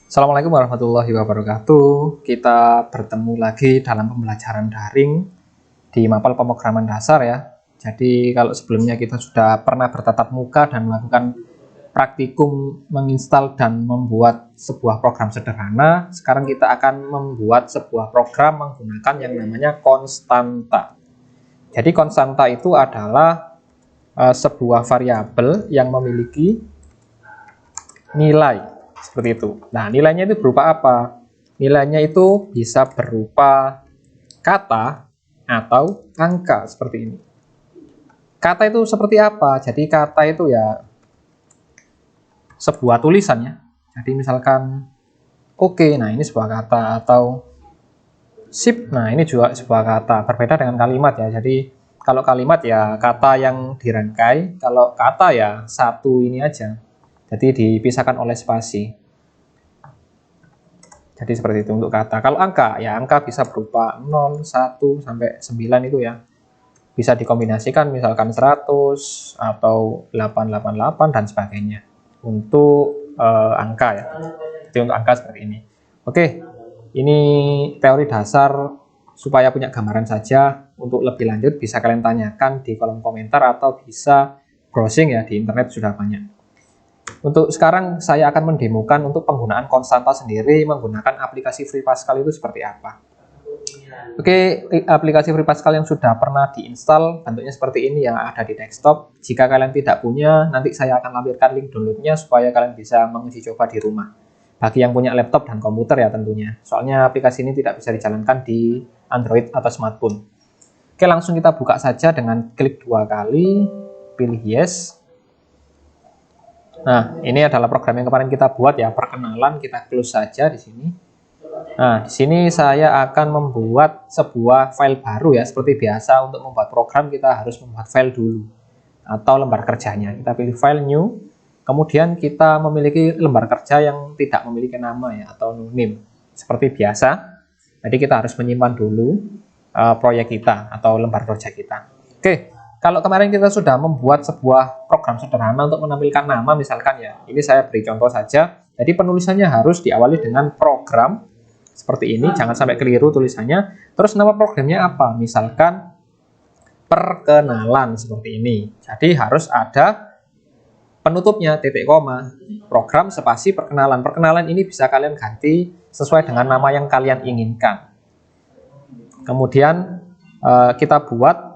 Assalamualaikum warahmatullahi wabarakatuh. Kita bertemu lagi dalam pembelajaran daring di mapel pemrograman dasar ya. Jadi kalau sebelumnya kita sudah pernah bertatap muka dan melakukan praktikum menginstal dan membuat sebuah program sederhana, sekarang kita akan membuat sebuah program menggunakan yang namanya konstanta. Jadi konstanta itu adalah sebuah variabel yang memiliki nilai seperti itu. Nah, nilainya itu berupa apa? Nilainya itu bisa berupa kata atau angka seperti ini. Kata itu seperti apa? Jadi kata itu ya sebuah tulisan ya. Jadi misalkan oke, nah ini sebuah kata, atau sip, nah ini juga sebuah kata. Berbeda dengan kalimat ya. Jadi kalau kalimat ya kata yang dirangkai, kalau kata ya satu ini aja. Jadi dipisahkan oleh spasi. Jadi seperti itu untuk kata. Kalau angka, ya angka bisa berupa 0, 1, sampai 9 itu ya. Bisa dikombinasikan misalkan 100 atau 888 dan sebagainya. Untuk angka ya. Jadi untuk angka seperti ini. Oke, ini teori dasar supaya punya gambaran saja. Untuk lebih lanjut bisa kalian tanyakan di kolom komentar atau bisa browsing ya, di internet sudah banyak. Untuk sekarang saya akan mendemokan untuk penggunaan konstanta sendiri menggunakan aplikasi Free Pascal itu seperti apa. Oke, aplikasi Free Pascal yang sudah pernah diinstal bentuknya seperti ini yang ada di desktop. Jika kalian tidak punya, nanti saya akan lampirkan link downloadnya supaya kalian bisa menguji coba di rumah. Bagi yang punya laptop dan komputer ya tentunya. Soalnya aplikasi ini tidak bisa dijalankan di Android atau smartphone. Oke, langsung kita buka saja dengan klik 2 kali, pilih yes. Nah, ini adalah program yang kemarin kita buat ya, perkenalan, kita close saja di sini. Nah, di sini saya akan membuat sebuah file baru ya, seperti biasa untuk membuat program kita harus membuat file dulu atau lembar kerjanya. Kita pilih file new, kemudian kita memiliki lembar kerja yang tidak memiliki nama ya atau no name seperti biasa. Jadi kita harus menyimpan dulu proyek kita atau lembar kerja kita. Oke. Kalau kemarin kita sudah membuat sebuah program sederhana untuk menampilkan nama misalkan ya, ini saya beri contoh saja. Jadi penulisannya harus diawali dengan program seperti ini, jangan sampai keliru tulisannya. Terus nama programnya apa? Misalkan perkenalan seperti ini. Jadi harus ada penutupnya, titik koma, program spasi perkenalan. Perkenalan ini bisa kalian ganti sesuai dengan nama yang kalian inginkan. Kemudian kita buat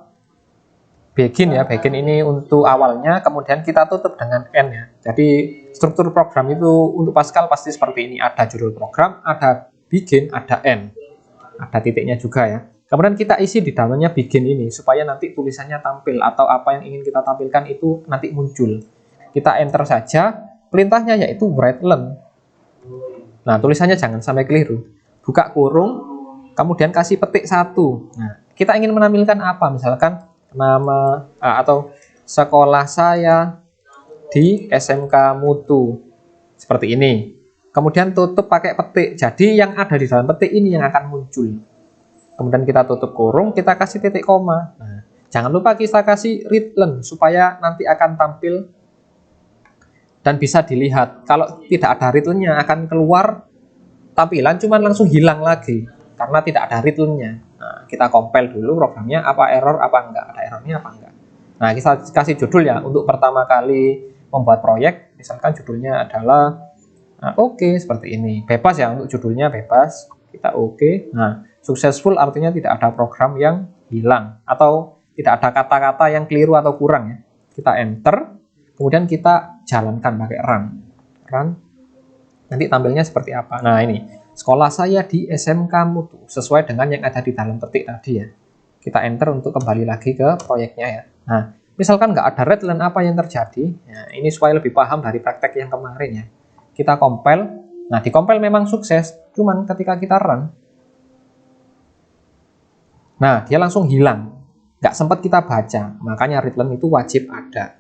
begin ya, begin ini untuk awalnya, kemudian kita tutup dengan N ya. Jadi struktur program itu untuk Pascal pasti seperti ini, ada judul program, ada begin, ada N, ada titiknya juga ya. Kemudian kita isi di dalamnya begin ini supaya nanti tulisannya tampil atau apa yang ingin kita tampilkan itu nanti muncul. Kita enter saja, perintahnya yaitu write learn. Nah, tulisannya jangan sampai keliru. Buka kurung, kemudian kasih petik 1. Nah, kita ingin menampilkan apa? Misalkan nama atau sekolah saya di SMK Mutu seperti ini. Kemudian tutup pakai petik. Jadi yang ada di dalam petik ini yang akan muncul. Kemudian kita tutup kurung, kita kasih titik koma. Nah, jangan lupa kita kasih read learn supaya nanti akan tampil dan bisa dilihat. Kalau tidak ada read learn-nya akan keluar tampilan cuman langsung hilang lagi karena tidak ada read learn-nya. Nah, kita compile dulu programnya, apa error, apa enggak, ada errornya apa enggak. Nah, kita kasih judul ya, untuk pertama kali membuat proyek, misalkan judulnya adalah oke, seperti ini. Bebas ya, untuk judulnya bebas, kita oke. Nah, successful artinya tidak ada program yang hilang, atau tidak ada kata-kata yang keliru atau kurang ya. Kita enter, kemudian kita jalankan pakai run. Nanti tampilnya seperti apa. Nah, ini. Sekolah saya di SMK Mutu, sesuai dengan yang ada di dalam petik tadi ya. Kita enter untuk kembali lagi ke proyeknya ya. Nah, misalkan nggak ada read learn, apa yang terjadi? Nah, ini supaya lebih paham dari praktek yang kemarin ya. Kita compile, nah di compile memang sukses, cuman ketika kita run, nah dia langsung hilang. Nggak sempat kita baca, makanya read learn itu wajib ada.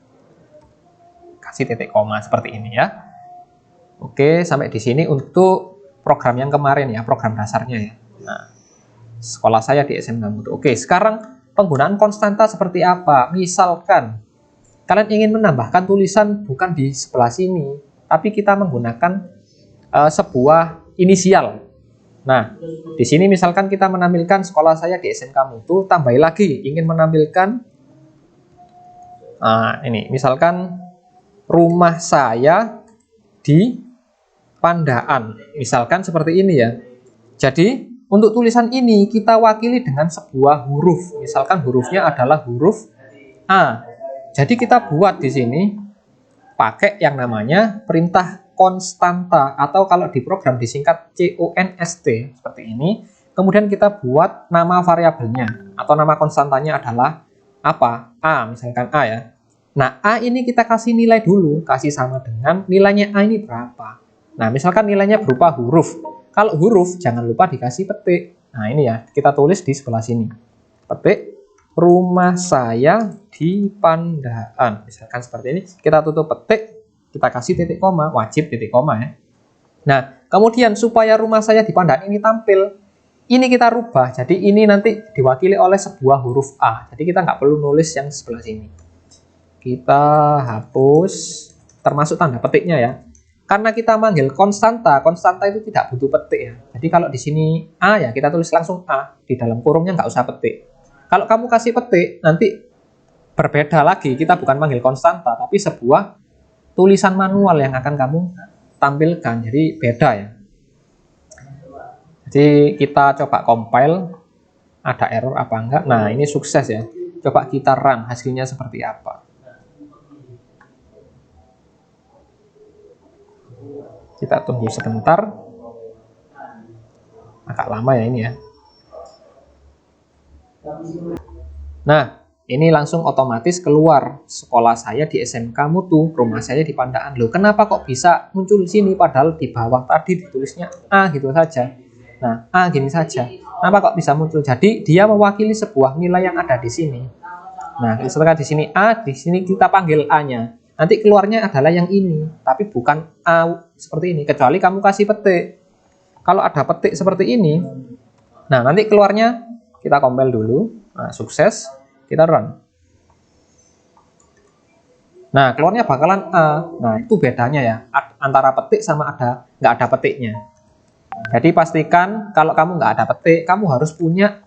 Kasih titik koma seperti ini ya. Oke, sampai di sini untuk program yang kemarin ya, program dasarnya ya. Nah, sekolah saya di SMK Mutu. Oke, sekarang penggunaan konstanta seperti apa? Misalkan kalian ingin menambahkan tulisan bukan di sebelah sini, tapi kita menggunakan sebuah inisial. Nah, di sini misalkan kita menampilkan sekolah saya di SMK Mutu, tambah lagi ingin menampilkan ini misalkan rumah saya di Pandaan, misalkan seperti ini ya. Jadi untuk tulisan ini kita wakili dengan sebuah huruf, misalkan hurufnya adalah huruf A. Jadi kita buat di sini pakai yang namanya perintah konstanta, atau kalau di program disingkat CONST seperti ini. Kemudian kita buat nama variabelnya atau nama konstantanya adalah apa? A, misalkan A ya. Nah, A ini kita kasih nilai dulu, kasih sama dengan nilainya A ini berapa. Nah, misalkan nilainya berupa huruf. Kalau huruf, jangan lupa dikasih petik. Nah, ini ya, kita tulis di sebelah sini. Petik, rumah saya di Pandaan. Misalkan seperti ini, kita tutup petik, kita kasih titik koma, wajib titik koma ya. Nah, kemudian supaya rumah saya di Pandaan ini tampil, ini kita rubah. Jadi ini nanti diwakili oleh sebuah huruf A. Jadi kita nggak perlu nulis yang sebelah sini. Kita hapus, termasuk tanda petiknya ya. Karena kita manggil konstanta, konstanta itu tidak butuh petik ya. Jadi kalau di sini A ya, kita tulis langsung A. Di dalam kurungnya nggak usah petik. Kalau kamu kasih petik, nanti berbeda lagi. Kita bukan manggil konstanta, tapi sebuah tulisan manual yang akan kamu tampilkan. Jadi beda ya. Jadi kita coba compile, ada error apa enggak. Nah, ini sukses ya. Coba kita run, hasilnya seperti apa. Kita tunggu sebentar. Agak lama ya ini ya. Nah, ini langsung otomatis keluar sekolah saya di SMK Mutu, rumah saya di Pandaan. Loh, kenapa kok bisa muncul di sini padahal di bawah tadi ditulisnya A gitu saja. Nah, A gini saja. Kenapa kok bisa muncul? Jadi dia mewakili sebuah nilai yang ada di sini. Nah, setelah di sini A, di sini kita panggil A-nya. Nanti keluarnya adalah yang ini, tapi bukan A seperti ini, kecuali kamu kasih petik. Kalau ada petik seperti ini, nah nanti keluarnya kita compile dulu. Nah, sukses, kita run. Nah, keluarnya bakalan A. Nah, itu bedanya ya, antara petik sama nggak ada petiknya. Jadi pastikan kalau kamu nggak ada petik, kamu harus punya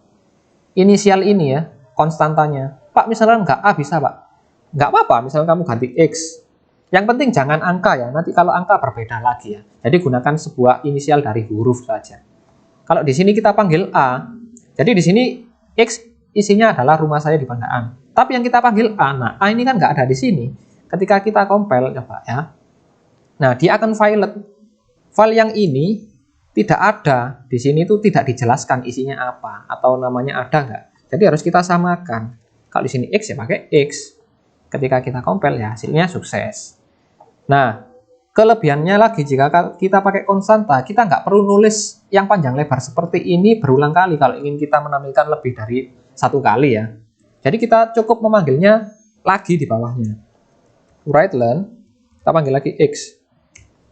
inisial ini ya, konstantanya. Pak, misalnya nggak A bisa, Pak. Nggak apa-apa, misalnya kamu ganti X. Yang penting jangan angka ya, nanti kalau angka berbeda lagi ya. Jadi gunakan sebuah inisial dari huruf saja. Kalau di sini kita panggil A, jadi di sini X isinya adalah rumah saya di Pandaan. Tapi yang kita panggil A, nah A ini kan nggak ada di sini. Ketika kita compile, coba ya. Nah, dia akan violet. File yang ini tidak ada. Di sini itu tidak dijelaskan isinya apa, atau namanya ada nggak. Jadi harus kita samakan. Kalau di sini X ya pakai X. Ketika kita compile ya hasilnya sukses. Nah, kelebihannya lagi jika kita pakai konstanta, kita nggak perlu nulis yang panjang lebar seperti ini berulang kali kalau ingin kita menampilkan lebih dari satu kali ya. Jadi kita cukup memanggilnya lagi di bawahnya. Write learn, kita panggil lagi X.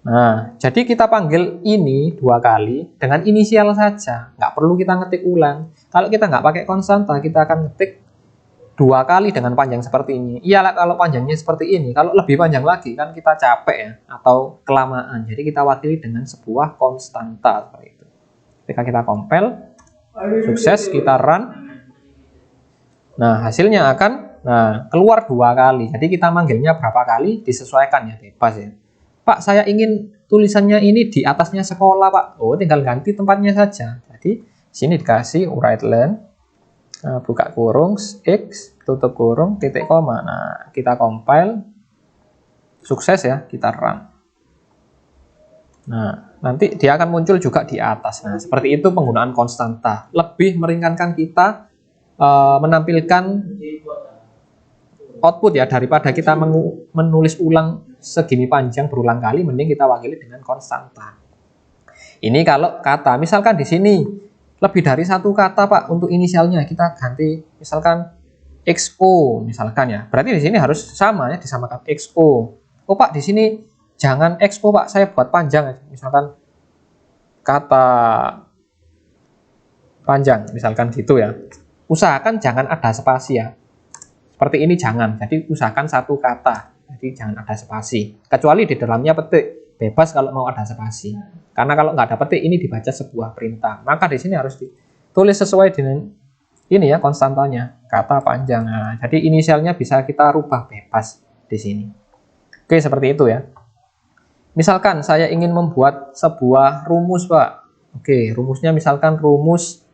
Nah, jadi kita panggil ini 2 kali dengan inisial saja, nggak perlu kita ngetik ulang. Kalau kita nggak pakai konstanta, kita akan ngetik 2 kali dengan panjang seperti ini. Iyalah kalau panjangnya seperti ini, kalau lebih panjang lagi kan kita capek ya, atau kelamaan. Jadi kita wakili dengan sebuah konstanta seperti itu. Ketika kita compile, sukses, kita run. Nah, hasilnya akan keluar 2 kali. Jadi kita manggilnya berapa kali disesuaikan ya, bebas ya. Pak, saya ingin tulisannya ini di atasnya sekolah, Pak. Oh, tinggal ganti tempatnya saja. Jadi sini dikasih write len. Nah, buka kurung, X, tutup kurung, titik koma. Nah, kita compile, sukses ya, kita run. Nah, nanti dia akan muncul juga di atas. Nah, seperti itu penggunaan konstanta. Lebih meringankan kita menampilkan output ya, daripada kita menulis ulang segini panjang berulang kali, mending kita wakili dengan konstanta. Ini kalau kata, misalkan di sini lebih dari 1 kata Pak untuk inisialnya, kita ganti misalkan XO misalkan ya. Berarti di sini harus sama ya, disamakan XO. Oh Pak, di sini jangan XO Pak, saya buat panjang aja. Misalkan kata panjang misalkan gitu ya. Usahakan jangan ada spasi ya. Seperti ini jangan. Jadi usahakan 1 kata. Jadi jangan ada spasi. Kecuali di dalamnya petik, bebas kalau mau ada spasi. Karena kalau nggak ada petik ini dibaca sebuah perintah. Maka di sini harus ditulis sesuai dengan ini ya konstantanya, kata panjang. Nah, jadi inisialnya bisa kita rubah bebas di sini. Oke, seperti itu ya. Misalkan saya ingin membuat sebuah rumus, Pak. Oke, rumusnya misalkan rumus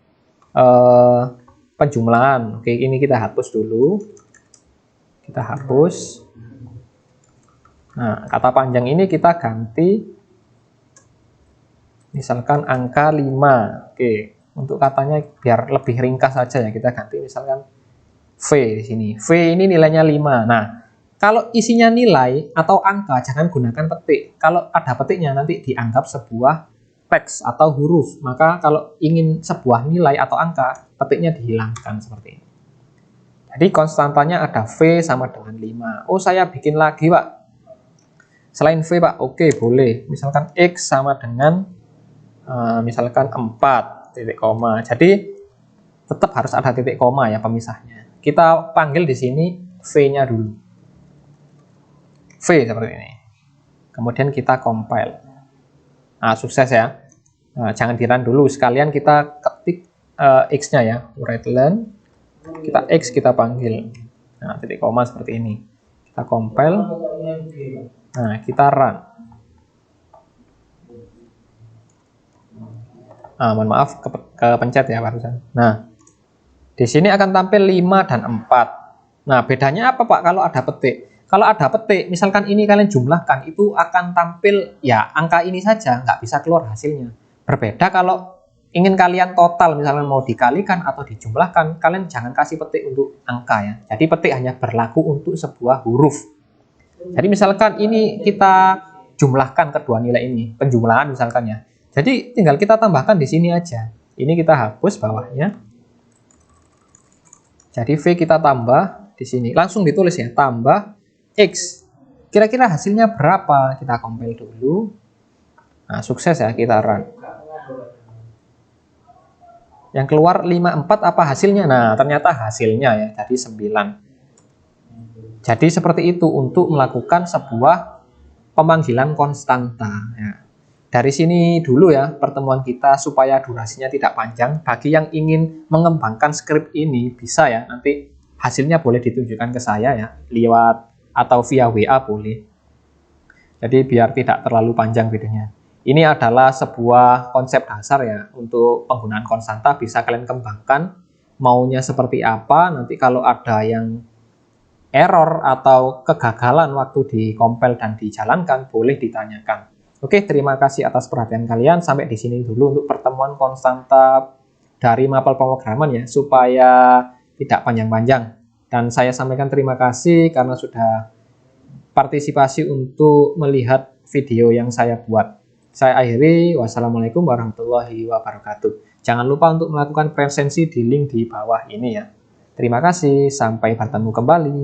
penjumlahan. Oke, ini kita hapus dulu. Kita hapus. Nah, kata panjang ini kita ganti misalkan angka 5. Oke, untuk katanya biar lebih ringkas saja ya, kita ganti misalkan V di sini. V ini nilainya 5. Nah, kalau isinya nilai atau angka jangan gunakan petik. Kalau ada petiknya nanti dianggap sebuah teks atau huruf. Maka kalau ingin sebuah nilai atau angka, petiknya dihilangkan seperti ini. Jadi konstantanya ada V sama dengan 5. Oh, saya bikin lagi, Pak. Selain V, Pak, oke, boleh. Misalkan X sama dengan misalkan 4 titik koma. Jadi tetap harus ada titik koma ya pemisahnya. Kita panggil di sini V-nya dulu. V seperti ini. Kemudian kita compile. Nah, sukses ya. Nah, jangan di-run dulu. Sekalian kita ketik X-nya ya. Write-len. Kita X kita panggil. Nah, titik koma seperti ini. Kita compile. Nah, kita run. Mohon maaf kepencet ya barusan. Nah, di sini akan tampil 5 dan 4. Nah, bedanya apa, Pak, kalau ada petik? Kalau ada petik, misalkan ini kalian jumlahkan, itu akan tampil ya angka ini saja, nggak bisa keluar hasilnya. Berbeda kalau ingin kalian total, misalkan mau dikalikan atau dijumlahkan, kalian jangan kasih petik untuk angka ya. Jadi petik hanya berlaku untuk sebuah huruf. Jadi misalkan ini kita jumlahkan kedua nilai ini, penjumlahan misalkan ya. Jadi tinggal kita tambahkan di sini aja. Ini kita hapus bawahnya. Jadi V kita tambah di sini. Langsung ditulis ya, tambah X. Kira-kira hasilnya berapa? Kita compile dulu. Nah, sukses ya, kita run. Yang keluar 54 apa hasilnya? Nah, ternyata hasilnya ya, jadi 9. Jadi seperti itu untuk melakukan sebuah pemanggilan konstanta ya. Dari sini dulu ya pertemuan kita supaya durasinya tidak panjang. Bagi yang ingin mengembangkan skrip ini bisa ya, nanti hasilnya boleh ditunjukkan ke saya ya, lewat atau via WA boleh. Jadi biar tidak terlalu panjang videonya. Ini adalah sebuah konsep dasar ya untuk penggunaan konstanta, bisa kalian kembangkan maunya seperti apa. Nanti kalau ada yang error atau kegagalan waktu di-compile dan dijalankan boleh ditanyakan. Oke, terima kasih atas perhatian kalian. Sampai di sini dulu untuk pertemuan konstanta dari mapel pemrograman ya, supaya tidak panjang-panjang. Dan saya sampaikan terima kasih karena sudah partisipasi untuk melihat video yang saya buat. Saya akhiri, wassalamualaikum warahmatullahi wabarakatuh. Jangan lupa untuk melakukan presensi di link di bawah ini ya. Terima kasih, sampai bertemu kembali.